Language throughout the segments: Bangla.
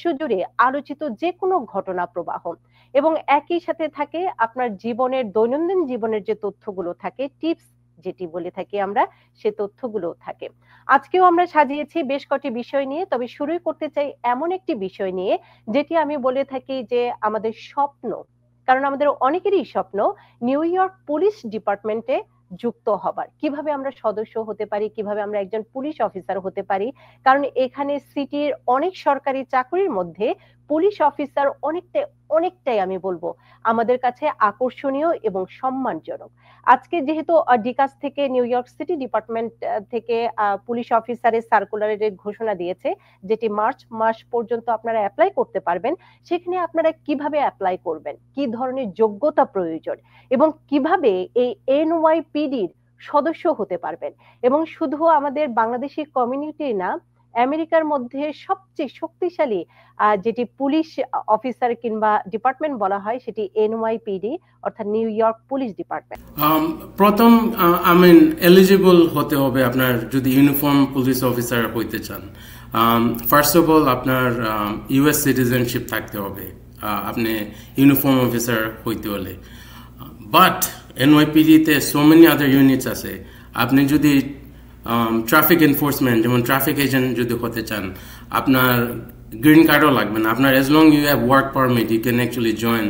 বিশ্বজুড়ে আলোচিত যে কোনো ঘটনা প্রবাহ, এবং একই সাথে থাকে আপনার জীবনের দৈনন্দিন জীবনের যে তথ্যগুলো থাকে, টিপস যেটি বলে থাকি আমরা, সে তথ্যগুলো থাকে। আজকেও আমরা সাজিয়েছি বেশ কটি বিষয় নিয়ে, তবে শুরুই করতে চাই এমন একটি বিষয় নিয়ে যেটি আমি বলে থাকি যে আমাদের স্বপ্ন, কারণ আমাদের অনেকেরই স্বপ্ন নিউ ইয়র্ক পুলিশ ডিপার্টমেন্টে যুক্ত হবার। কিভাবে আমরা সদস্য হতে পারি, কিভাবে আমরা একজন পুলিশ অফিসার হতে পারি, কারণ এখানে সিটির অনেক সরকারি চাকরির মধ্যে পুলিশ অফিসার অনেকটাই আমি বলবো আমাদের কাছে আকর্ষণীয় এবং সম্মানজনক। আজকে যেহেতু ডিকাস থেকে নিউ ইয়র্ক সিটি ডিপার্টমেন্ট থেকে পুলিশ অফিসারের সার্কুলারের ঘোষণা দিয়েছে, যেটি মার্চ মাস পর্যন্ত আপনারা অ্যাপ্লাই করতে পারবেন। সেখানে আপনারা কিভাবে অ্যাপ্লাই করবেন, কি ধরনের যোগ্যতা প্রয়োজন, এবং কিভাবে এই এনওয়াইপিডির সদস্য হতে পারবেন। এবং শুধু আমাদের বাংলাদেশি কমিউনিটি না, আমেরিকার মধ্যে সবচেয়ে শক্তিশালী যেটি পুলিশ অফিসার কিংবা ডিপার্টমেন্ট বলা হয় সেটি এনওয়াইপিডি, অর্থাৎ নিউ ইয়র্ক পুলিশ ডিপার্টমেন্ট। প্রথম এলিজিবল হতে হবে আপনার যদি ইউনিফর্ম পুলিশ অফিসার হইতে চান। ফার্স্ট অফ অল আপনার ইউএস সিটিজেনশিপ থাকতে হবে আপনি ইউনিফর্ম অফিসার হইতে হলে। বাট এনওয়াইপিডিতে সো মেনি আদার ইউনিটস আছে। আপনি যদি ট্রাফিক এনফোর্সমেন্ট যেমন ট্রাফিক এজেন্ট যদি হতে চান, আপনার গ্রিন কার্ডও লাগবে না। আপনার as long you have work permit you can actually join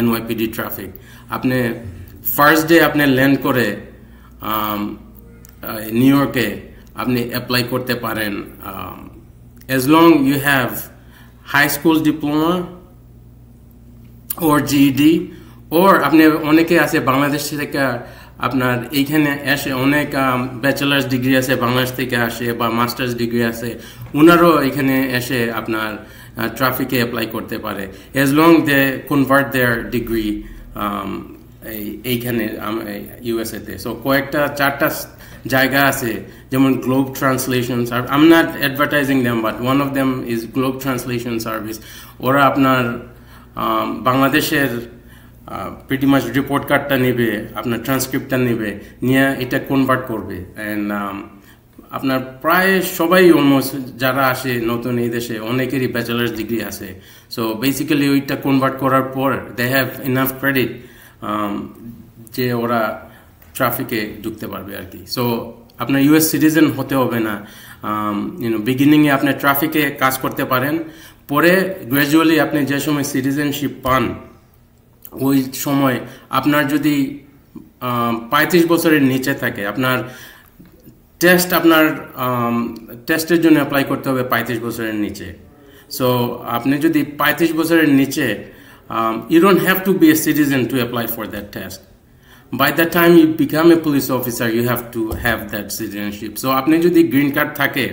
NYPD traffic. আপনি ফার্স্ট ডে আপনি ল্যান্ড করে নিউ ইয়র্কে আপনি অ্যাপ্লাই করতে পারেন as long you have high school diploma or GED, or আপনি অনেকে আছে বাংলাদেশ থেকে আপনার এইখানে এসে অনেক ব্যাচেলার্স ডিগ্রি আছে বাংলাদেশ থেকে আসে বা মাস্টার্স ডিগ্রি আছে, ওনারও এখানে এসে আপনার ট্রাফিকে অ্যাপ্লাই করতে পারে এজ লং দে কনভার্ট দেয়ার ডিগ্রি এইখানে ইউএসএতে। সো কয়েকটা 4টা জায়গা আছে যেমন globe translation service. I am not advertising them but one of them is globe translation service. ওরা আপনার বাংলাদেশের প্রিটি মাচ রিপোর্ট কার্ডটা নেবে, আপনার ট্রান্সক্রিপ্টটা নেবে, নিয়ে এটা কনভার্ট করবে। অ্যান্ড আপনার প্রায় সবাই অলমোস্ট যারা আসে নতুন এই দেশে অনেকেরই ব্যাচেলার্স ডিগ্রি আছে। সো বেসিক্যালি ওইটা কনভার্ট করার পর দে হ্যাভ ইনাফ ক্রেডিট যে ওরা ট্রাফিকে ঢুকতে পারবে আর কি। সো আপনার ইউএস সিটিজেন হতে হবে না। বিগিনিংয়ে আপনি ট্রাফিকে কাজ করতে পারেন, পরে গ্র্যাজুয়ালি আপনি যে সময় সিটিজেনশিপ পান ওই সময় আপনার যদি 35 বছরের নিচে থাকে, আপনার টেস্টের জন্য অ্যাপ্লাই করতে হবে 35 বছরের নিচে। সো আপনি যদি 35 বছরের নিচে you don't have to be a citizen to apply for that test. By the time you become a police officer you have to have that citizenship. So আপনি যদি গ্রিন কার্ড থাকে,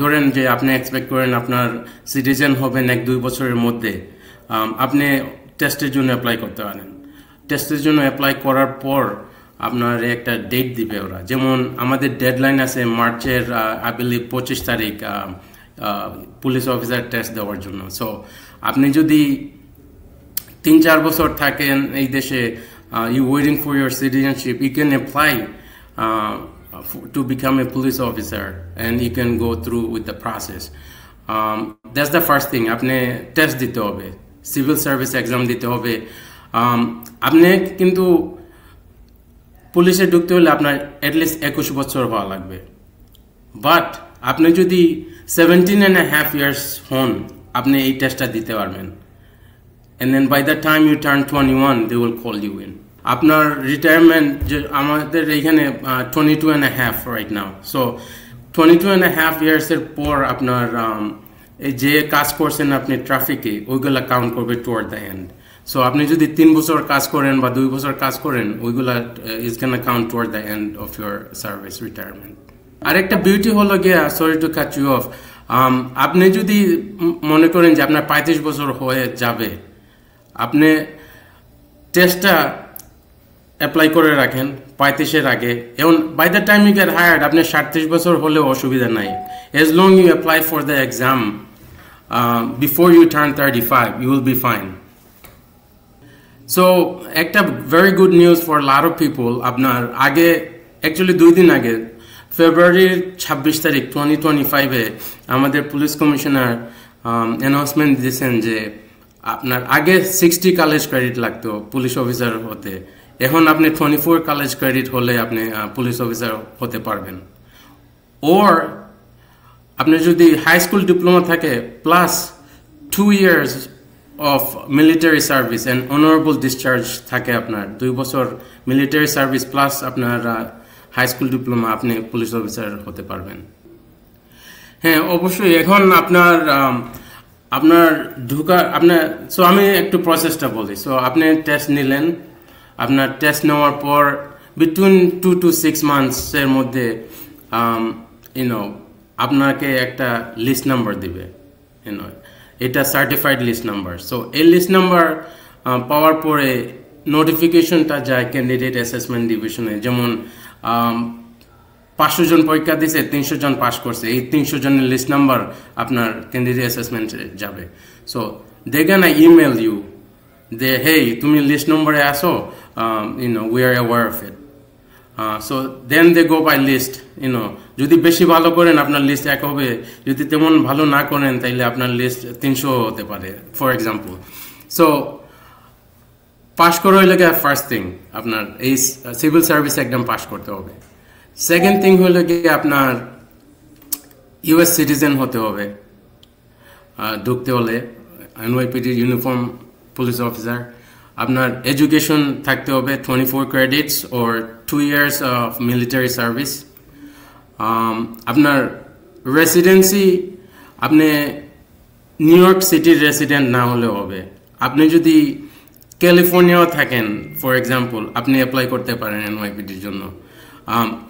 ধরেন যে আপনি এক্সপেক্ট করেন আপনার সিটিজেন হবেন 1-2 বছরের মধ্যে, আপনি টেস্টের জন্য অ্যাপ্লাই করতে পারেন। টেস্টের জন্য অ্যাপ্লাই করার পর আপনার একটা ডেট দিবে ওরা। যেমন আমাদের ডেডলাইন আছে মার্চের আই বিলিভ 25 তারিখ পুলিশ অফিসার টেস্ট দেওয়ার জন্য। সো আপনি যদি 3-4 বছর থাকেন এই দেশে, you waiting for your citizenship, you can apply to become a police officer and you can go through with the process. That's the first thing. আপনি টেস্ট দিতে হবে, সিভিল সার্ভিস এক্সাম দিতে হবে। আপনি কিন্তু পুলিশে ঢুকতে হলে আপনার অ্যাটলিস্ট 21 বছর হওয়া লাগবে। বাট আপনি যদি 17.5 years হন, আপনি এই টেস্টটা দিতে পারবেন। And then by the time you turn 21 they will call you in. আপনার রিটায়ারমেন্ট যে আমাদের এখানে 22.5 right now. So 22.5 years এর পর আপনার যে কাজ করছেন আপনি ট্রাফিকে, ওইগুলা কাউন্ট করবে টুয়ার্ড দ্য এন্ড। সো আপনি যদি 3 বছর কাজ করেন বা 2 বছর কাজ করেন, ওইগুলা is gonna count toward the end of your service retirement. আরেকটা বিউটি হলো গিয়া, sorry to cut you off, আপনি যদি মনে করেন যে আপনার 35 বছর হয়ে যাবে, আপনি টেস্টটা অ্যাপ্লাই করে রাখেন 35-এর আগে। এবং by the time you get hired আপনি 37 বছর হলেও অসুবিধা নাই, as long you apply for the exam before you turn 35 you will be fine. So একটা very good news for lot of people. আপনার আগে অ্যাকচুয়ালি 2 দিন আগে ফেব্রুয়ারির 26 তারিখ 2025-এ আমাদের পুলিশ কমিশনার অ্যানাউন্সমেন্ট দিয়েছেন যে আপনার আগে 60 কলেজ ক্রেডিট লাগতো পুলিশ অফিসার হতে, এখন আপনি 24 কলেজ ক্রেডিট হলে আপনি পুলিশ অফিসার হতে পারবেন। ওর আপনার যদি হাই স্কুল ডিপ্লোমা থাকে plus 2 years of military service and honourable discharge থাকে, আপনার 2 বছর মিলিটারি সার্ভিস প্লাস আপনার হাই স্কুল ডিপ্লোমা, আপনি পুলিশ অফিসার হতে পারবেন। হ্যাঁ অবশ্যই। এখন আপনার সো আমি একটু প্রসেসটা বলি। সো আপনি টেস্ট নিলেন, আপনার টেস্ট নেওয়ার পর বিটুইন 2 to 6 months-এর মধ্যে আপনাকে একটা লিস্ট নাম্বার দিবে, এটা সার্টিফাইড লিস্ট নাম্বার। সো এই লিস্ট নাম্বার পাওয়ার পরে নোটিফিকেশনটা যায় ক্যান্ডিডেট অ্যাসেসমেন্ট ডিভিশনে। যেমন 500 জন পরীক্ষা দিয়েছে, 300 জন পাস করছে, এই 300 জনের লিস্ট নাম্বার আপনার ক্যান্ডিডেট অ্যাসেসমেন্টে যাবে। So they can email you they hey তুমি লিস্ট নম্বরে আসো, we are aware of it. So then they go by list. যদি বেশি ভালো করেন আপনার লিস্ট 1 হবে, যদি তেমন ভালো না করেন তাইলে আপনার লিস্ট 300 হতে পারে ফর এক্সাম্পল। সো পাস করা হইলে ফার্স্ট থিং আপনার এই সিভিল সার্ভিস একদম পাস করতে হবে। সেকেন্ড থিং হইলে কি আপনার ইউএস সিটিজেন হতে হবে ঢুকতে হলে, এনওয়াইপিডি ইউনিফর্ম পুলিশ অফিসার। আপনার এডুকেশন থাকতে হবে 24 credits or 2 years of military service. আপনার রেসিডেন্সি আপনি নিউ ইয়র্ক সিটির রেসিডেন্ট না হলেও হবে। আপনি যদি ক্যালিফোর্নিয়াও থাকেন ফর এক্সাম্পল, আপনি অ্যাপ্লাই করতে পারেন এনওয়াইপিডির জন্য,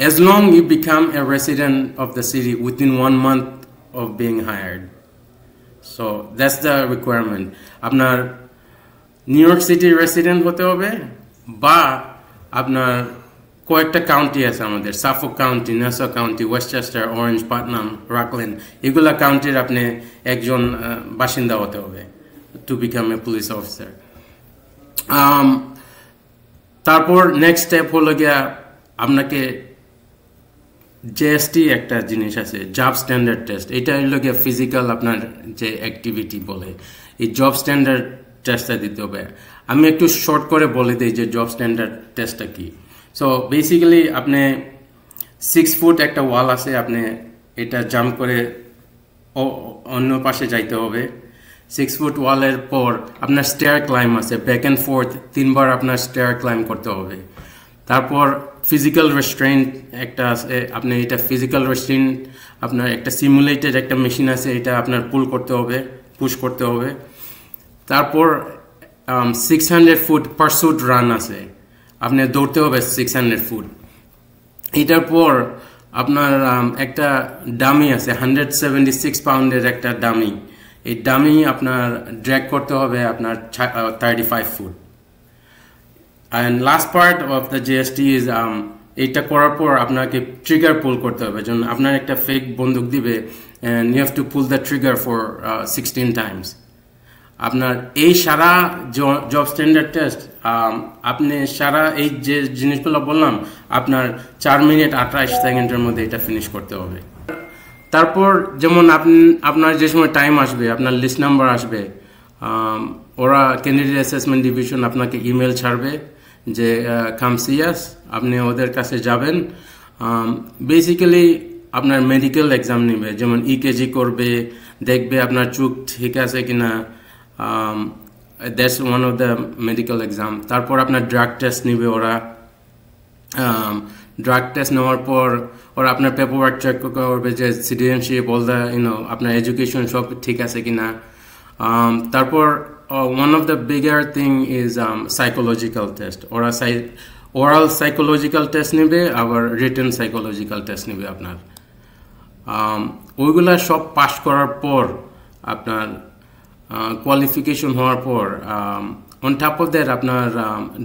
as long you become a resident of the city within 1 month of being hired. So that's the requirement. আপনার নিউ ইয়র্ক সিটির রেসিডেন্ট হতে হবে, বা আপনার কয়েকটা কাউন্টি আছে আমাদের, Suffolk county, Nassau county, Westchester, Orange, Putnam, Rockland, এগুলা কাউন্টির আপনি একজন বাসিন্দা হতে হবে to become a police officer. তারপর নেক্সট স্টেপ হলো গিয়া আপনাকে জেএসটি একটা জিনিস আছে, জব স্ট্যান্ডার্ড টেস্ট। এটা হলো গিয়ে ফিজিক্যাল আপনার যে অ্যাক্টিভিটি বলে, এই জব স্ট্যান্ডার্ড টেস্টটা দিতে হবে। আমি একটু শর্ট করে বলে দিই যে জব স্ট্যান্ডার্ড টেস্টটা কি। সো বেসিক্যালি আপনি 6 ফুট একটা ওয়াল আছে, আপনি এটা জাম্প করে অন্য পাশে যাইতে হবে। 6 ফুট ওয়ালের পর আপনার স্টেয়ার ক্লাইম আছে, ব্যাক অ্যান্ড ফোর্থ 3 বার আপনার স্টেয়ার ক্লাইম করতে হবে। তারপর ফিজিক্যাল রেস্ট্রেন্ট একটা আছে, আপনি এটা ফিজিক্যাল রেস্ট্রেন্ট আপনার একটা সিমুলেটেড একটা মেশিন আছে, এটা আপনার পুল করতে হবে, পুশ করতে হবে। তারপর 600 ফুট পারসুট রান আছে, আপনি দৌড়তে হবে 600 ফুট। এটার পর আপনার একটা ডামি আছে, 176 পাউন্ডের একটা ডামি, এই ডামি আপনার ড্র্যাগ করতে হবে আপনার 35 foot. And last part of the GST is এটা করার পর আপনাকে ট্রিগার পুল করতে হবে, যেমন আপনার একটা ফেক বন্দুক দিবে and you have to pull the trigger for 16 times. আপনার এই সারা জব স্ট্যান্ডার্ড টেস্ট আপনি সারা এই যে জিনিসগুলো বললাম আপনার 4 মিনিট 28 সেকেন্ডের মধ্যে এটা ফিনিশ করতে হবে। তারপর যেমন আপনার যে সময় টাইম আসবে, আপনার লিস্ট নাম্বার আসবে, ওরা ক্যান্ডিডেট অ্যাসেসমেন্ট ডিভিশন আপনাকে ইমেল ছাড়বে যে কাম সি আস, আপনি ওদের কাছে যাবেন। বেসিক্যালি আপনার মেডিকেল এক্সাম নেবে, যেমন ইকেজি করবে, দেখবে আপনার চোখ ঠিক আছে কিনা, that's one of the medical exam. তারপর আপনার ড্রাগ টেস্ট নেবে ওরা, ড্রাগ টেস্ট নেওয়ার পর ওরা আপনার পেপার ওয়ার্ক চেক করবে যে সিটিজেনশিপ, অল দ্য আপনার এডুকেশন সব ঠিক আছে কিনা। তারপর one of the bigger thing is psychological test. Oral psychological test নেবে, আবার written psychological test নেবে আপনার। ওইগুলা সব পাস করার পর আপনার কোয়ালিফিকেশন হওয়ার পর অন টপ অফ দ্যাট আপনার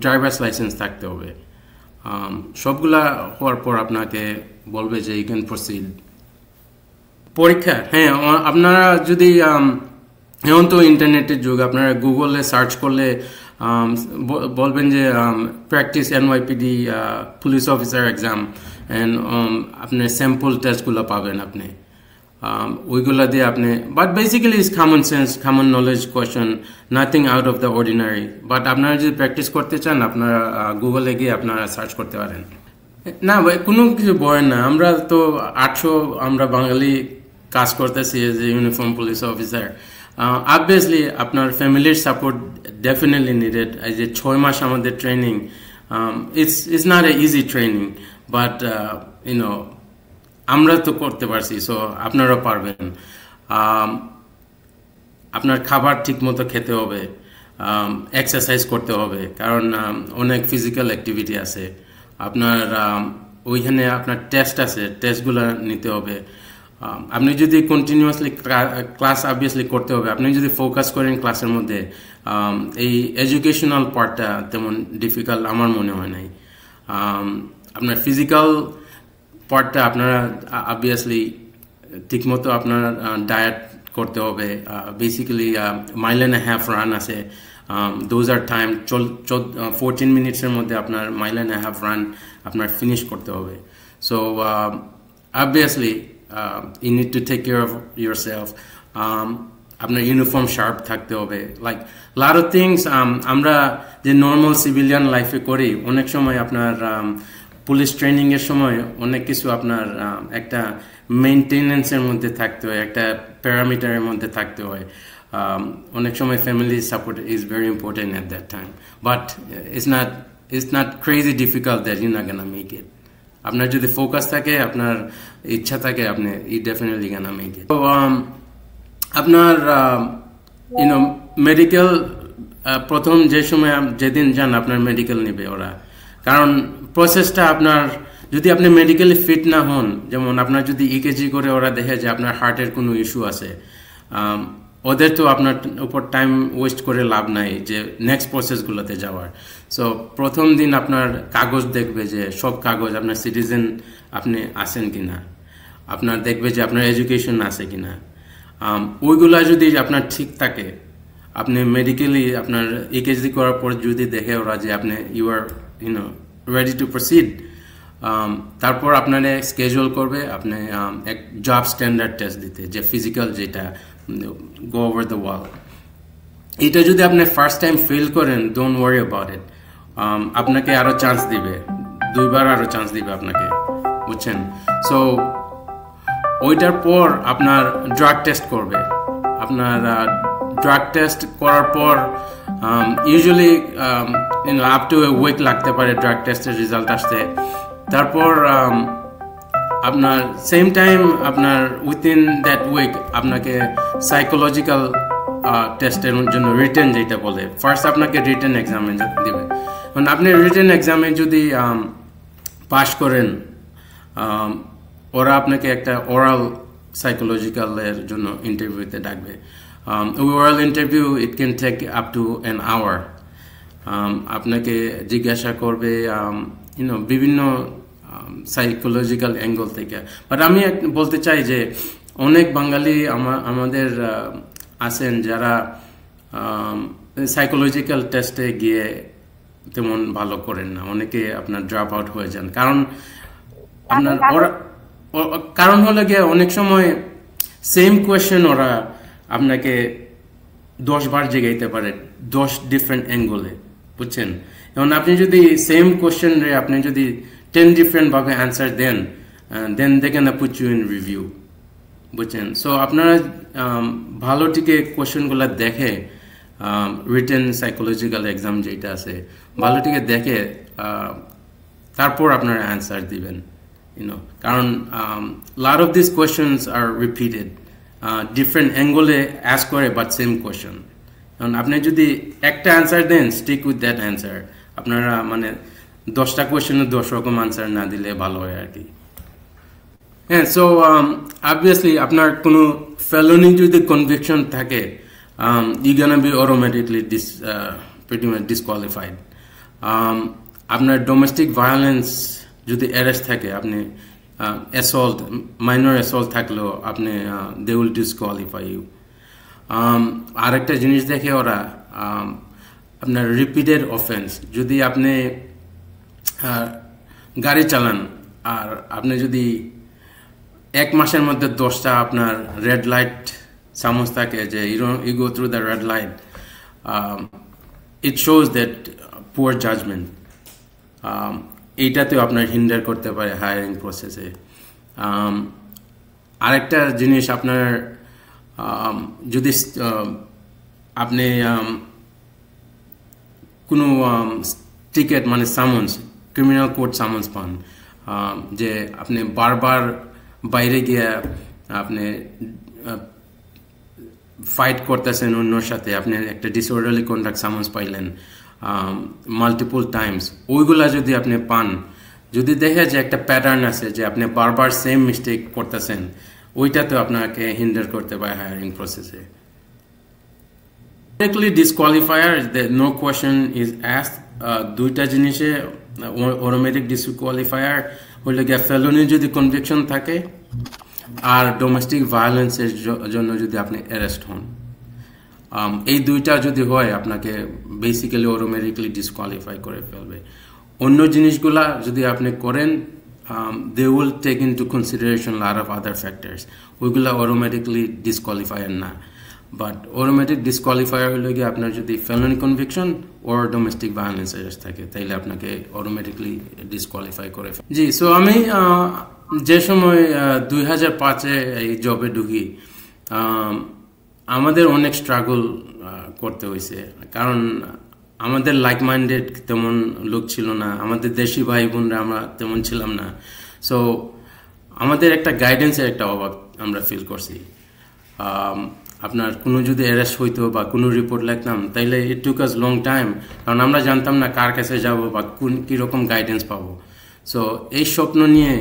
ড্রাইভার্স লাইসেন্স থাকতে হবে। সবগুলা হওয়ার পর আপনাকে বলবে যে ইউ ক্যান প্রসিড। পরীক্ষা, হ্যাঁ আপনারা যদি এখন তো ইন্টারনেটের যুগ, আপনারা গুগলে সার্চ করলে বলবেন যে practice NYPD police officer exam, and আপনার স্যাম্পল টেস্টগুলো পাবেন আপনি। ওইগুলা দিয়ে আপনি but basically is common sense common knowledge question nothing out of the ordinary but আপনারা যদি প্র্যাকটিস করতে চান আপনারা গুগলে গিয়ে আপনারা সার্চ করতে পারেন না ভাই কোনো কিছু ভয় না আমরা তো 800 আমরা বাঙালি কাজ করতেছি as a uniform police officer obviously আপনার ফ্যামিলির সাপোর্ট ডেফিনেটলি নিডেড এই যে 6 মাস আমাদের training it's not an easy training but আমরা তো করতে পারছি সো আপনারা পারবেন আপনার খাবার ঠিকমতো খেতে হবে এক্সারসাইজ করতে হবে কারণ অনেক ফিজিক্যাল অ্যাক্টিভিটি আছে আপনার ওইখানে আপনার টেস্ট আছে টেস্টগুলো নিতে হবে আপনি যদি কন্টিনিউয়াসলি ক্লাস অবভিয়াসলি করতে হবে আপনি যদি ফোকাস করেন ক্লাসের মধ্যে এই এডুকেশনাল পার্টটা তেমন ডিফিকাল্ট আমার মনে হয় নাই আপনার ফিজিক্যাল পার্টটা আপনারা অবভিয়াসলি ঠিকমতো আপনার ডায়েট করতে হবে basically mile and half run আছে দোজ আর টাইম 14 মিনিটসের মধ্যে আপনার মাইল অ্যান্ড হাফ রান আপনার ফিনিশ করতে হবে so obviously you need to take care of yourself আপনার ইউনিফর্ম শার্প থাকতে হবে লাইক lot of things আমরা যে নর্মাল সিভিলিয়ান লাইফে করি অনেক সময় আপনার পুলিশ ট্রেনিং এর সময় অনেক কিছু আপনার একটা মেইনটেনেন্সের মধ্যে থাকতে হয় একটা প্যারামিটারের মধ্যে থাকতে হয় অনেক সময় family support is very important at that time but it's not crazy difficult that you're not gonna make it আপনার যদি ফোকাস থাকে আপনার ইচ্ছা থাকে আপনি ডেফিনেটলি গানা মেক ইট তো আপনার মেডিকেল প্রথম যে সময় যেদিন যান আপনার মেডিকেল নেবে ওরা কারণ প্রসেসটা আপনার যদি আপনি মেডিকেলি ফিট না হন যেমন আপনার যদি ইকেজি করে ওরা দেখে যে আপনার হার্টের কোনো ইস্যু আছে ওদের তো আপনার উপর টাইম ওয়েস্ট করে লাভ নাই যে নেক্সট প্রসেসগুলোতে যাওয়ার সো প্রথম দিন আপনার কাগজ দেখবে যে সব কাগজ আপনার সিটিজেন আপনি আছেন কিনা আপনার দেখবে যে আপনার এডুকেশন আছে কিনা ওইগুলা যদি আপনার ঠিক থাকে আপনি মেডিকেলি আপনার ইকেজি করার পর যদি দেখে ওরা যে আপনি you are ready to proceed তারপর আপনারা স্কেজুয়াল করবে আপনি এক জব স্ট্যান্ডার্ড টেস্ট দিতে যে ফিজিক্যাল যেটা go over the wall এটা যদি আপনি ফার্স্ট টাইম ফেল করেন ডোন্ট ওয়ারি অ্যাবাউট ইট আপনাকে আরো চান্স দিবে দুইবার আরো চান্স দিবে আপনাকে বুঝছেন সো ওইটার পর আপনার ড্রাগ টেস্ট করবে আপনার ড্রাগ টেস্ট করার পর usually up to a week লাগতে পারে ড্রাগ টেস্টের রেজাল্ট আসতে তারপর আপনার সেম টাইম আপনার উইথিন দ্যাট উইক আপনাকে সাইকোলজিক্যাল টেস্টের জন্য রিটেন যেটা বলে ফার্স্ট আপনাকে রিটেন এক্সামে দেবে কারণ আপনি রিটেন এক্সামে যদি পাস করেন ওরা আপনাকে একটা ওরাল সাইকোলজিক্যালের জন্য ইন্টারভিউতে ডাকবে oral interview it can take up to an hour আপনাকে জিজ্ঞাসা করবে বিভিন্ন সাইকোলজিক্যাল অ্যাঙ্গেল থেকে বাট আমি বলতে চাই যে অনেক বাঙালি আমাদের আছেন যারা সাইকোলজিক্যাল টেস্টে গিয়ে তেমন ভালো করেন না অনেকে আপনার ড্রপ আউট হয়ে যান কারণ আপনার কারণ হলো গিয়ে অনেক সময় সেম কোয়েশ্চেন ওরা আপনাকে 10 বার জিগাইতে পারে 10 ডিফারেন্ট অ্যাঙ্গেলে বুঝছেন এখন আপনি যদি সেম কোয়েশ্চেন রে আপনি যদি 10 ডিফারেন্ট ভাবে অ্যান্সার দেন then they can put you in review বুঝছেন সো আপনারা ভালো টিকে কোয়েশ্চেনগুলো দেখে রিটেন সাইকোলজিক্যাল এক্সাম যেটা আছে ভালো টিকে দেখে তারপর আপনারা অ্যান্সার দিবেন কারণ lot of these questions are repeated different অ্যাঙ্গেলে অ্যাস্ক করে বাট সেম কোয়েশ্চেন কারণ আপনি যদি একটা অ্যান্সার দেন স্টিক উইথ দ্যাট অ্যান্সার আপনারা মানে 10টা কোয়েশ্চেনে 10 রকম আনসার না দিলে ভালো হয় আর কি হ্যাঁ সো অবভিয়াসলি আপনার কোনো ফেলোনি যদি কনভিকশন থাকে you gonna be automatically pretty much disqualified আপনার ডোমেস্টিক ভায়োলেন্স যদি অ্যারেস্ট থাকে আপনি অ্যাসল্ট মাইনর অ্যাসল্ট থাকলেও আপনি দে উইল ডিসকোয়ালিফাই ইউ আরেকটা জিনিস দেখে ওরা আপনার রিপিটেড অফেন্স যদি আপনি গাড়ি চালান আর আপনি যদি এক মাসের মধ্যে 10টা আপনার রেড লাইট সামস থাকে যে you go through the red light, it shows that poor judgement. এইটাতেও আপনার হিন্ডার করতে পারে হায়ারিং প্রসেসে। আরেকটা জিনিস আপনার যদি আপনি কোনো টিকেট মানে সামন্স, ক্রিমিনাল কোর্ট সামন্স পান, যে আপনি বারবার বাইরে গিয়ে আপনি ফাইট করতেছেন অন্যর সাথে, আপনি একটা ডিসঅর্ডারলি কন্ডাক্ট সামন্স পাইলেন মাল্টিপল টাইমস, ওইগুলা যদি আপনি পান, যদি দেখে যে একটা প্যাটার্ন আছে যে আপনি বারবার সেম মিস্টেক করতেছেন, ওইটা তো আপনাকে হিন্ডার করতে পারে হায়ারিং প্রসেসে। ডিসকোয়ালিফায়ার, নো কোয়েশ্চেন ইজ আস্কড। দুইটা জিনিসে অটোমেটিক ডিসকোয়ালিফায়ার হইলে গিয়ে ফেলোনি যদি কনভিকশন থাকে আর ডোমেস্টিক ভায়োলেন্সের জন্য যদি আপনি অ্যারেস্ট হন, এই দুইটা যদি হয় আপনাকে বেসিক্যালি অটোমেটিকলি ডিসকোয়ালিফাই করে ফেলবে। অন্য জিনিসগুলা যদি আপনি করেন, they will take into consideration a lot of other factors, ওইগুলা অটোমেটিকলি ডিসকোয়ালিফায়ার না। বাট অটোমেটিক ডিসকোয়ালিফায়ার হলে গিয়ে আপনার যদি ফেলোনি কনভিকশন ওর ডোমেস্টিক ভায়োলেন্স অ্যারেস্ট থাকে, তাইলে আপনাকে অটোমেটিকলি ডিসকোয়ালিফাই করে। জি, সো আমি যে সময় 2005-এ এই জবে ঢুকি, আমাদের অনেক স্ট্রাগল করতে হয়েছে, কারণ আমাদের লাইক মাইন্ডেড তেমন লোক ছিল না, আমাদের দেশি ভাই বোনরা আমরা তেমন ছিলাম না। সো আমাদের একটা গাইডেন্সের একটা অভাব আমরা ফিল করছি। আপনার কোনো যদি অ্যারেস্ট হইতো বা কোনো রিপোর্ট লিখতাম, তাইলে ইট টুক আস লং টাইম, কারণ আমরা জানতাম না কার কাছে যাব বা কীরকম গাইডেন্স পাবো। সো এই স্বপ্ন নিয়ে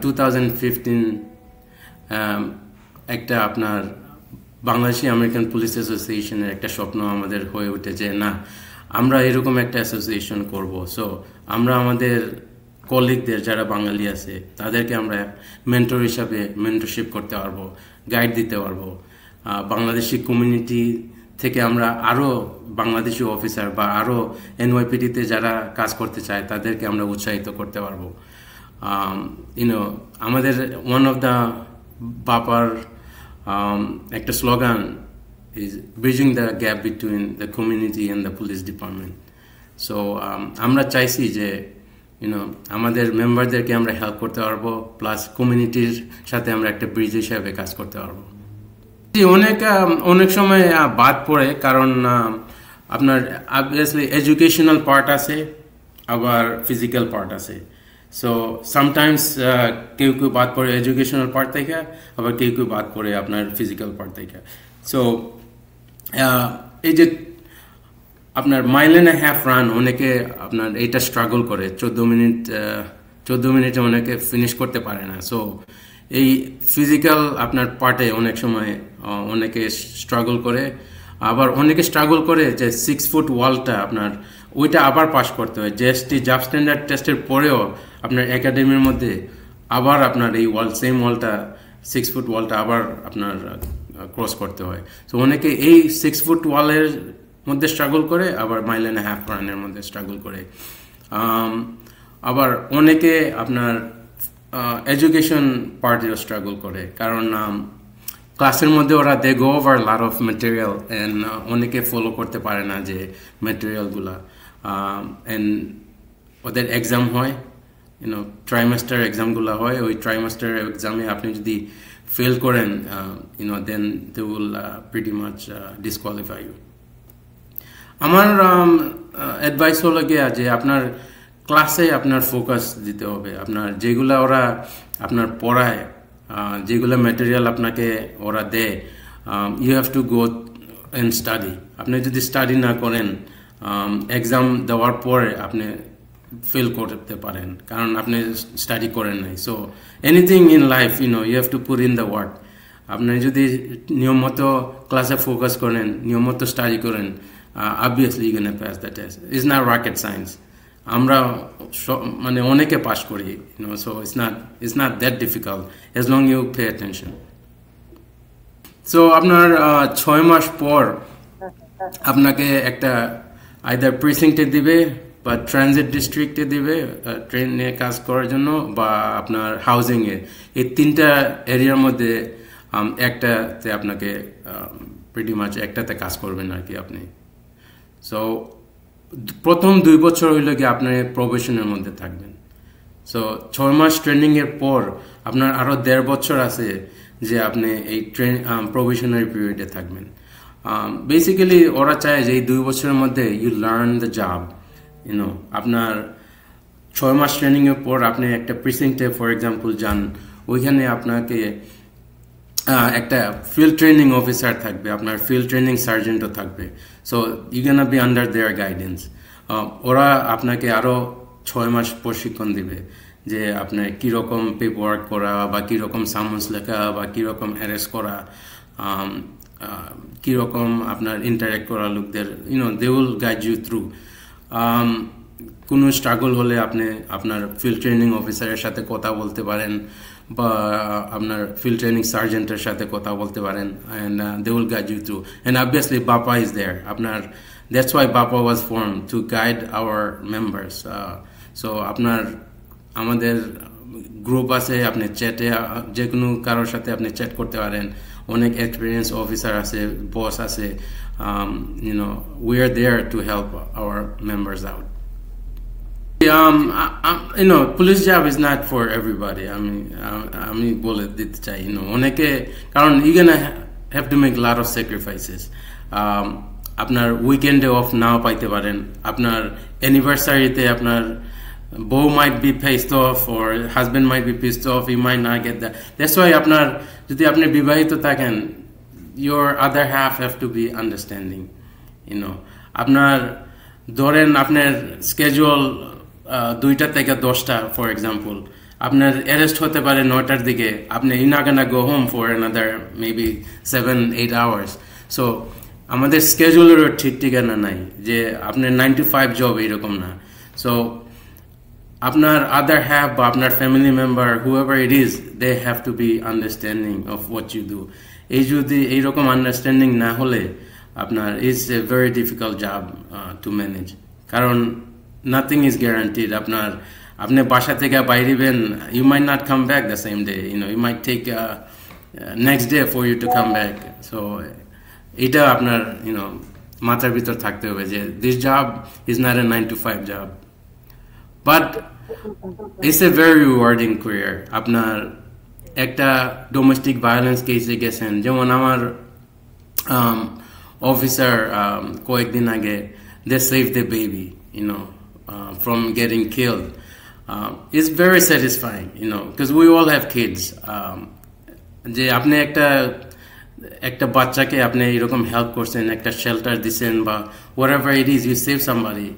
2015 একটা আপনার বাংলাদেশি আমেরিকান পুলিশ অ্যাসোসিয়েশনের একটা স্বপ্ন আমাদের হয়ে ওঠে যে না, আমরা এরকম একটা অ্যাসোসিয়েশন করব। সো আমরা আমাদের কলিগদের যারা বাঙালি আছে তাদেরকে আমরা মেন্টর হিসাবে মেন্টরশিপ করতে পারবো, গাইড দিতে পারবো। বাংলাদেশি কমিউনিটি থেকে আমরা আরও বাংলাদেশি অফিসার বা আরও এনওয়াইপিডিতে যারা কাজ করতে চায় তাদেরকে আমরা উৎসাহিত করতে পারবো। আমাদের ওয়ান অফ দ্য বাপার একটা slogan is bridging the gap between the community and the police department. So আমরা চাইছি যে আমাদের মেম্বারদেরকে আমরা হেল্প করতে পারবো, প্লাস কমিউনিটির সাথে আমরা একটা ব্রিজ হিসাবে কাজ করতে পারবো। অনেক সময় বাদ পড়ে, কারণ আপনার অবভিয়াসলি এডুকেশনাল পার্ট আছে, আবার ফিজিক্যাল পার্ট আছে। সো সামটাইমস কেউ বাদ পড়ে এডুকেশনাল পার্ট থেকে, আবার কেউ বাদ পড়ে আপনার ফিজিক্যাল পার্ট থেকে। সো এই যে আপনার 1.5 মাইল রান, অনেকে আপনার এইটা স্ট্রাগল করে, 14 মিনিটে অনেকে ফিনিশ করতে পারে না। সো এই ফিজিক্যাল আপনার পার্টে অনেক সময় অনেকে স্ট্রাগল করে, আবার অনেকে স্ট্রাগল করে যে 6 ফুট ওয়ালটা আপনার ওইটা আবার পাস করতে হয়। জিএসটি জাব স্ট্যান্ডার্ড টেস্টের পরেও আপনার একাডেমির মধ্যে আবার আপনার এই সেম ওয়ালটা 6 ফুট ওয়ালটা আবার আপনার ক্রস করতে হয়। তো অনেকে এই 6 ফুট ওয়ালের মধ্যে স্ট্রাগল করে, আবার 1.5 মাইল রানের মধ্যে স্ট্রাগল করে। আবার অনেকে আপনার এডুকেশন পার্টেও স্ট্রাগল করে, কারণ ক্লাসের মধ্যে ওরা they go over lot of material and অনেকে ফলো করতে পারে না যে ম্যাটেরিয়ালগুলা। অ্যান্ড ওদের এক্সাম হয়, ট্রাইমাস্টার এক্সামগুলো হয়, ওই ট্রাইমাস্টার এক্সামে আপনি যদি ফেল করেন, then they will pretty much disqualify you. আমার অ্যাডভাইস হলো গিয়া যে আপনার ক্লাসে আপনার ফোকাস দিতে হবে। আপনার যেগুলা ওরা আপনার পড়ায়, যেগুলো ম্যাটেরিয়াল আপনাকে ওরা দেয়, you have to go and study. আপনি যদি স্টাডি না করেন, এক্সাম দেওয়ার পরে আপনি ফেল করতে পারেন, কারণ আপনি স্টাডি করেন নাই। So anything in life you have to put in the work. আপনি যদি নিয়মিত ক্লাসে ফোকাস করেন, নিয়মিত স্টাডি করেন, obviously you're gonna pass the test. It's not rocket science. আমরা মানে অনেকে পাস করি, so it's not that difficult as long you pay attention. So আপনার 6 মাস পর আপনাকে একটা আইদার প্রিসিংটে দিবে বা ট্রানজিট ডিস্ট্রিক্টে দিবে ট্রেন নিয়ে কাজ করার জন্য, বা আপনার হাউজিংয়ে। এই তিনটা এরিয়ার মধ্যে একটাতে আপনাকে প্রিটি মাচ একটাতে কাজ করবেন আর কি আপনি। সো প্রথম 2 বছর হইলে কি আপনার প্রবেশনের মধ্যে থাকবেন। সো 6 মাস ট্রেনিংয়ের পর আপনার আরও 1.5 বছর আছে যে আপনি এই প্রবেশনারি পিরিয়ডে থাকবেন। বেসিক্যালি ওরা চায় যে এই 2 বছরের মধ্যে ইউ লার্ন দ্য জব, আপনার 6 মাস ট্রেনিংয়ের পর আপনি একটা প্রিসিংটে ফর এক্সাম্পল যান, ওইখানে আপনাকে একটা ফিল্ড ট্রেনিং অফিসার থাকবে, আপনার ফিল্ড ট্রেনিং সার্জেন্টও থাকবে। So you can be under their guidance. ওরা আপনাকে আরও 6 মাস প্রশিক্ষণ দিবে যে আপনার কীরকম পেপার ওয়ার্ক করা, বা কীরকম সামন্স লেখা, বা কীরকম অ্যারেস্ট করা, কীরকম আপনার ইন্টারেক্ট করা লোকদের, they will guide you through. কোনো স্ট্রাগল হলে আপনি আপনার ফিল্ড ট্রেনিং অফিসারের সাথে কথা বলতে পারেন, বা আপনার ফিল্ড ট্রেনিং সার্জেন্টের সাথে কথা বলতে পারেন, and they will guide you through. And obviously BAPA is there আপনার, that's why BAPA was form to guide our members. So আমাদের গ্রুপ আছে, আপনি চ্যাটে যে কোনো কারোর সাথে আপনি চ্যাট করতে পারেন, অনেক এক্সপিরিয়েন্স অফিসার আছে, বস আছে, we are there to help our members out. Police job is not for everybody. আমি বলে দিতে চাই, অনেকে, কারণ you gonna have to make a lot of sacrifices. আপনার উইকেন্ডে অফ নাও পাইতে পারেন, আপনার অ্যানিভার্সারিতে আপনার বউ might be pissed off or husband might be pissed off, you might not get that. That's why যদি আপনি বিবাহিত থাকেন, your other half have to be understanding. আপনার ধরেন আপনার স্কেজুয়াল 2টা থেকে 10টা ফর এক্সাম্পল, আপনার অ্যারেস্ট হতে পারে 9টার দিকে, আপনি not gonna go home for another maybe 7-8 hours. So আমাদের স্কেজুয়ালেরও ঠিক ঠিকানা নাই যে আপনার 9 to 5 জব এরকম না। সো আপনার আদার হ্যাভ বা আপনার family member whoever it is, they have to be understanding of what you do. যদি এইরকম আন্ডারস্ট্যান্ডিং না হলে আপনার it's a very difficult job to manage, কারণ নাথিং ইজ গ্যারান্টিড। আপনি বাসা থেকে বাইরেবেন, you might not come back the same day, you might take next day for you to come back. So এটা আপনার মাথার ভিতর থাকতে হবে যে this job is not A 9 to 5 job, but it's a very rewarding career. আপনার একটা ডোমেস্টিক ভায়োলেন্স কেসে গেছেন, যেমন আমার অফিসার কয়েকদিন আগে, they save the baby from getting killed. It's very satisfying, because we all have kids. যে আপনি একটা বাচ্চাকে আপনি এরকম হেল্প করছেন, একটা শেল্টার দিচ্ছেন, বা whatever it is, you save somebody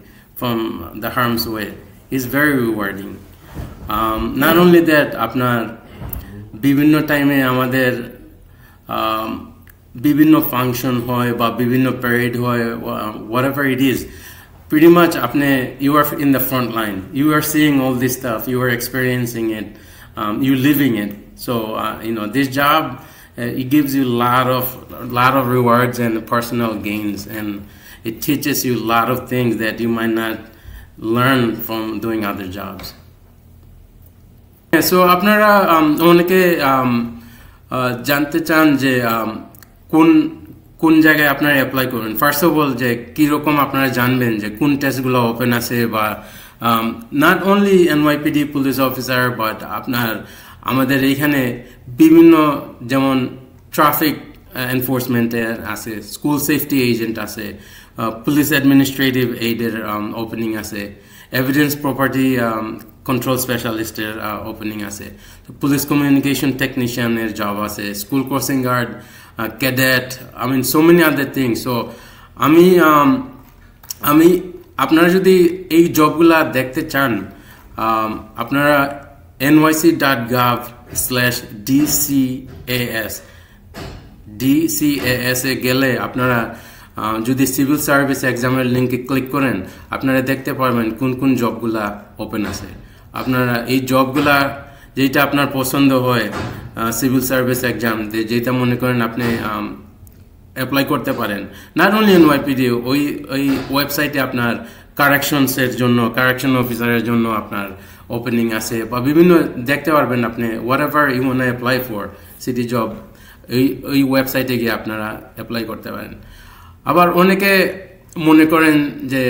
from the harm's way. It's very rewarding. Not only that, আপনার বিভিন্ন টাইমে আমাদের বিভিন্ন ফাংশন হয় বা বিভিন্ন প্যারেড হয়, whatever it is, pretty much you are in the front line. You are seeing all this stuff. You are experiencing it. You're living it. So this job, it gives you a lot of rewards and personal gains, and it teaches you a lot of things that you might not learn from doing other jobs. So আপনারা অনেকে জানতে চান যে কোন জায়গায় আপনারা অ্যাপ্লাই করবেন। ফার্স্ট অফ অল, যে কীরকম আপনারা জানবেন যে কোন টেস্টগুলো ওপেন আছে, বা not only NYPD police officer, but আমাদের এইখানে বিভিন্ন, যেমন ট্রাফিক এনফোর্সমেন্টের আছে, স্কুল সেফটি এজেন্ট আছে, পুলিশ অ্যাডমিনিস্ট্রেটিভ এইডের ওপেনিং আছে, এভিডেন্স প্রপার্টি কন্ট্রোল স্পেশালিস্টের ওপেনিং আছে, পুলিশ কমিউনিকেশন টেকনিশিয়ানের জব আছে, school crossing guard, cadet, so many other things. So আমি আপনারা যদি এই জবগুলা দেখতে চান, আপনারা nyc.gov/DCAS এ গেলে আপনারা যদি সিভিল সার্ভিস এক্সামের লিঙ্কে ক্লিক করেন, আপনারা দেখতে পারবেন কোন কোন জবগুলা ওপেন আছে। আপনারা এই জবগুলা যেটা আপনার পছন্দ হয়, সিভিল সার্ভিস এক্সাম যেটা মনে করেন আপনি অ্যাপ্লাই করতে পারেন। নট অনলি NYPD, ওই ওয়েবসাইটে আপনার কারেকশনসের জন্য, কারেকশন অফিসারের জন্য আপনার ওপেনিং আছে, বা বিভিন্ন দেখতে পারবেন আপনি whatever you want apply for city job, ওই ওয়েবসাইটে গিয়ে আপনারা অ্যাপ্লাই করতে পারেন। আবার অনেকে মনে করেন যে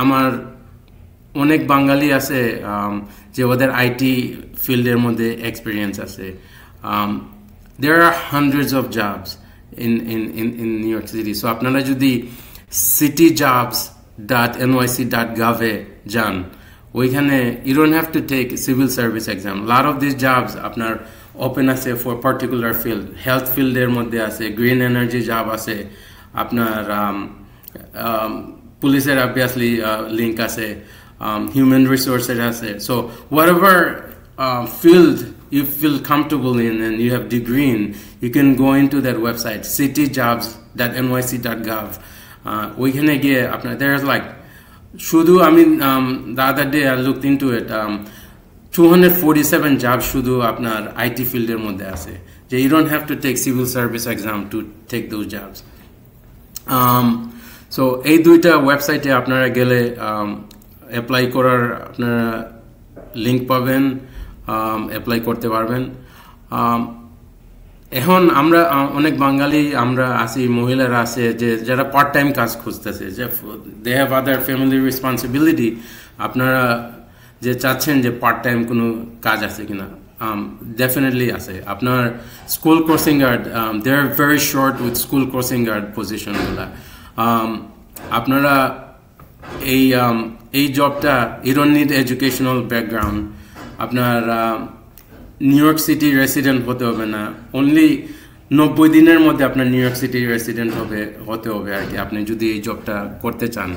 আমার অনেক বাঙালি আছে যে ওদের আইটি ফিল্ডের মধ্যে এক্সপিরিয়েন্স আছে। there are hundreds of jobs in New York City. So আপনারা যদি cityjobs.nyc.gov এ যান, ওইখানে you don't have to take civil service exam. Lot of these jobs আপনার ওপেন আছে for particular field. হেলথ ফিল্ডের মধ্যে আছে, গ্রিন এনার্জি জব আছে, আপনার পুলিশের অবভিয়াসলি লিঙ্ক আছে, human resources আছে। So whatever field you feel comfortable in and you have degree in, you can go into that website cityjobs.nyc.gov. ওইখানে গিয়ে আপনার there's like শুধু আমি the other day I looked into it, 247 jobs শুধু আপনার আইটি ফিল্ডের মধ্যে আছে, যে you don't have to take civil service exam to take those jobs. So এই দুইটা ওয়েবসাইটে আপনারা গেলে অ্যাপ্লাই করার আপনারা লিঙ্ক পাবেন, অ্যাপ্লাই করতে পারবেন। এখন আমরা অনেক বাঙালি আমরা আছি, মহিলারা আছে যে যারা পার্ট টাইম কাজ খুঁজতেছে, যে they have other family responsibility. আপনারা যে চাচ্ছেন যে পার্ট টাইম কোনো কাজ আছে কিনা, ডেফিনেটলি আছে। আপনার school crossing guard, they are very short with school crossing guard পজিশনগুলো। আপনারা এই জবটা you don't need educational background, আপনার নিউ ইয়র্ক সিটি রেসিডেন্ট হতে হবে না, অনলি 90 দিনের মধ্যে আপনার নিউ ইয়র্ক সিটি রেসিডেন্ট হতে হবে আর কি, আপনি যদি এই জবটা করতে চান।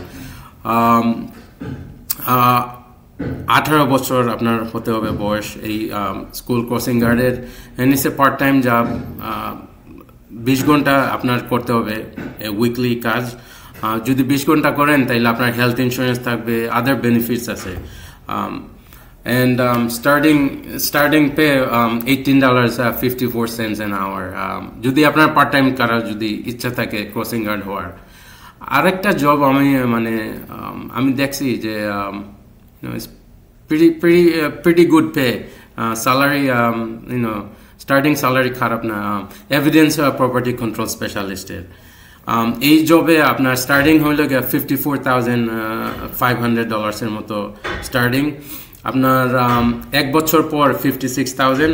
18 বছর আপনার হতে হবে বয়স এই স্কুল ক্রসিং গার্ডের। এনিসে পার্ট টাইম জব, 20 ঘন্টা আপনার করতে হবে উইকলি কাজ। যদি 20 ঘন্টা করেন তাহলে আপনার হেলথ ইন্স্যুরেন্স থাকবে, আদার বেনিফিটস আছে। And starting pay $18.54 an hour. যদি আপনার পার্ট টাইম করার যদি ইচ্ছা থাকে ক্রসিং গার্ড হওয়ার। আরেকটা জব আমি দেখছি যে pretty good pay, salary, starting salary খারাপ না, এভিডেন্স প্রপার্টি কন্ট্রোল স্পেশালিস্টের। এই জবে আপনার স্টার্টিং হইল $54,500 মতো স্টার্টিং। আপনার 1 বছর পর 56,000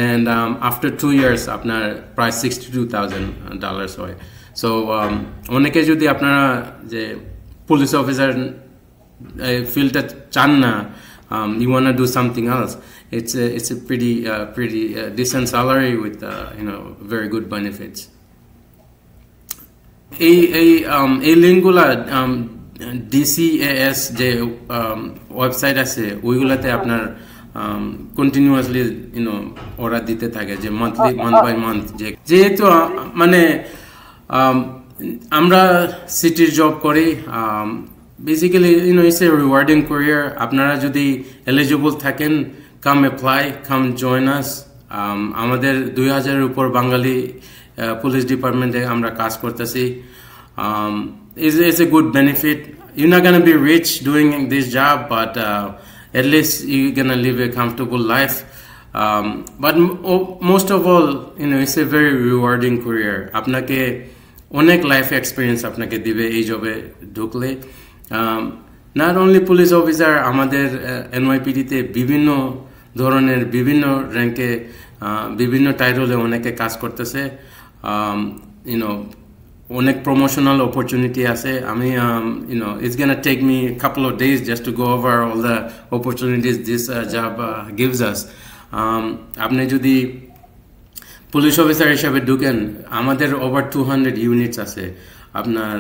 and after 2 years আপনার প্রায় $62,000 হয়। সো অনেকে যদি আপনারা যে পুলিশ অফিসার ফিল্ডটা চান না, you want to do something else, it's a pretty decent salary with very good benefits. এই লিঙ্কগুলা DCAS যে ওয়েবসাইট আছে ওইগুলাতে আপনার কন্টিনিউয়াসলি ওরা দিতে থাকে যে মান্থ বাই মান্থ, যেহেতু আমরা সিটির জব করি, basically it's a rewarding career. আপনারা যদি এলিজিবল থাকেন, কাম অ্যাপ্লাই, কাম জয়েন আস। আমাদের 2000-এর উপর বাঙালি পুলিশ ডিপার্টমেন্টে আমরা কাজ করতেছি। It's a good benefit. You're not going to be rich doing this job, but at least you're going to live a comfortable life. But most of all, it's a very rewarding career. আপনাকে অনেক লাইফ এক্সপিরিয়েন্স আপনাকে দিবে এই জবে ঢুকলে। নট অনলি পুলিশ অফিসার, আমাদের NYPD-তে বিভিন্ন ধরনের বিভিন্ন র্যাঙ্কে বিভিন্ন টাইটলে অনেকে কাজ করতেছে। অনেক প্রমোশনাল অপরচুনিটি আছে। আমি it's gonna take me a couple of days just to go over all the opportunities this job gives us. আপনি যদি পুলিশ অফিসার হিসাবে ঢুকেন, আমাদের ওভার 200 ইউনিটস আছে। আপনার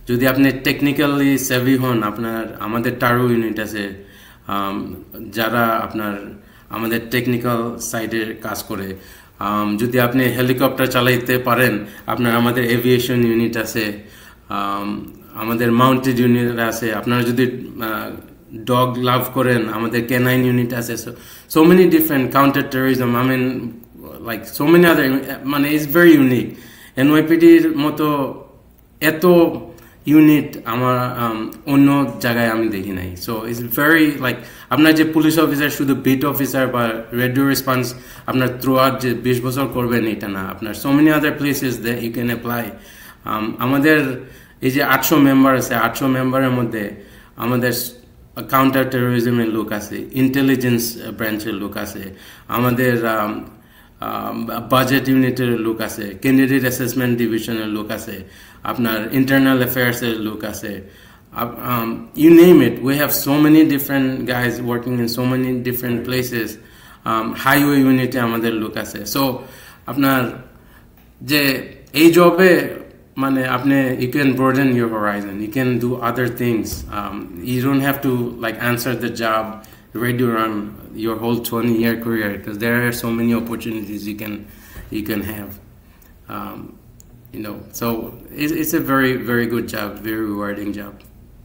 যদি আপনি টেকনিক্যালি সেভি হন, আমাদের টারো ইউনিট আছে যারা আমাদের টেকনিক্যাল সাইডে কাজ করে। যদি আপনি হেলিকপ্টার চালাইতে পারেন, আমাদের এভিয়েশন ইউনিট আছে, আমাদের মাউন্টেড ইউনিট আছে। আপনারা যদি ডগ লাভ করেন, আমাদের ক্যানাইন ইউনিট আছে। So many different, counter terrorism, like so many other, it's very unique. NYPD-র মতো এত ইউনিট আমার অন্য জায়গায় আমি দেখি নাই সো ইটস ভেরি লাইক আপনার যে পুলিশ অফিসার শুধু বিট অফিসার বা রেডিও রেসপন্স আপনার থ্রু আউট যে 20 বছর করবেন এটা না আপনার so many other places that you can apply আমাদের এই যে 800 মেম্বার আছে 800 মেম্বারের মধ্যে আমাদের কাউন্টার টেরোরিজমের লোক আছে ইন্টেলিজেন্স ব্রাঞ্চের লোক আছে আমাদের বাজেট ইউনিটের লোক আছে ক্যান্ডিডেট অ্যাসেসমেন্ট ডিভিশনের লোক আছে আপনার ইন্টারনাল অ্যাফেয়ার্সের লোক আছে you name it we have so many different guys working in so many different places highway unit আমাদের লোক আছে so আপনার যে এই জবে মানে আপনি you can broaden your horizon you can do other things you don't have to like answer the job radio run your whole 20-year career because there are so many opportunities you can have you know so it's a very very good job very rewarding job